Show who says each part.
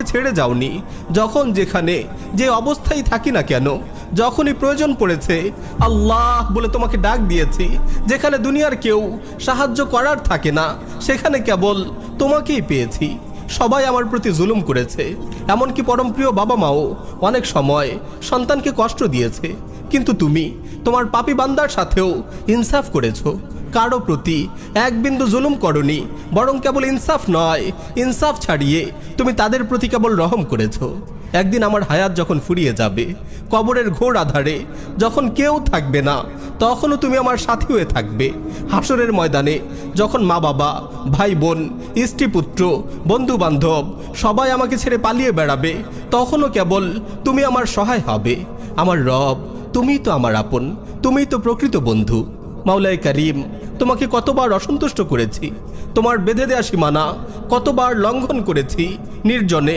Speaker 1: ছেড়ে যাওনি। যখন যেখানে যে অবস্থায় থাকি না কেন, যখনই প্রয়োজন পড়েছে আল্লাহ বলে তোমাকে ডাক দিয়েছি। যেখানে দুনিয়ার কেউ সাহায্য করার থাকে না, সেখানে কেবল তোমাকেই পেয়েছি। সবাই আমার প্রতি জুলুম করেছে, এমনকি পরম প্রিয় বাবা মাও অনেক সময় সন্তানকে কষ্ট দিয়েছে, কিন্তু তুমি তোমার পাপী বান্দার সাথেও ইনসাফ করেছো। কারো প্রতি এক বিন্দু জুলুম করনি, বরং কেবল ইনসাফ নয়, ইনসাফ ছাড়িয়ে তুমি তাদের প্রতি কেবল রহম করেছো। একদিন আমার হায়াত যখন ফুরিয়ে যাবে, কবরের ঘোর আধারে যখন কেউ থাকবে না, তখনও তুমি আমার সাথী হয়ে থাকবে। হাসরের ময়দানে যখন মা বাবা, ভাই বোন, স্ত্রী পুত্র, বন্ধু বান্ধব সবাই আমাকে ছেড়ে পালিয়ে বেড়াবে, তখনও কেবল তুমি আমার সহায় হবে। আমার রব, তুমিই তো আমার আপন, তুমিই তো প্রকৃত বন্ধু। মাওলাই করিম, তোমাকে কতবার অসন্তুষ্ট করেছি, তোমার বেঁধে দেয়া সীমানা কতবার লঙ্ঘন করেছি, নির্জনে